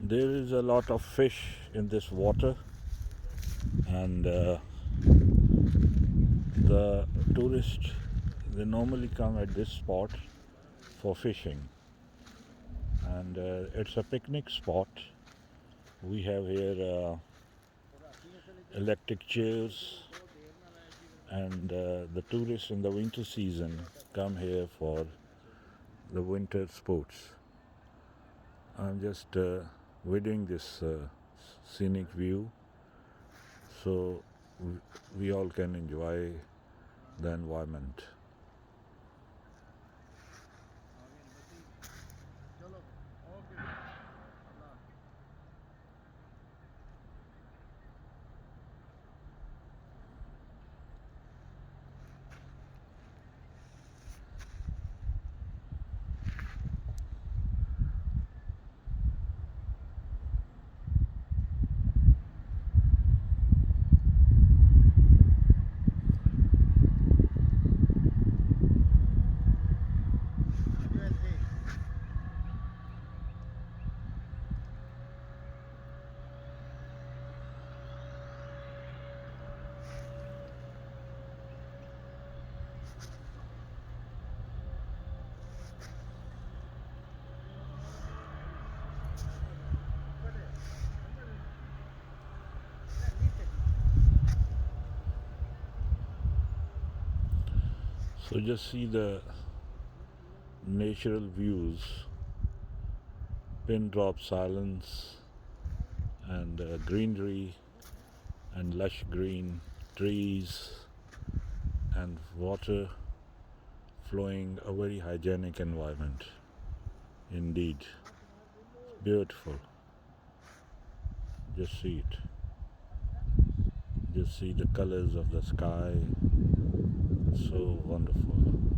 There is a lot of fish in this water, and the tourists, they normally come at this spot for fishing, and it's a picnic spot. We have here electric chairs, and the tourists in the winter season come here for the winter sports. I'm just videoing this scenic view so we all can enjoy the environment. So just see the natural views, pin drop silence, and greenery, and lush green trees, and water flowing, a very hygienic environment indeed. Beautiful. Just see it. Just see the colors of the sky. So wonderful.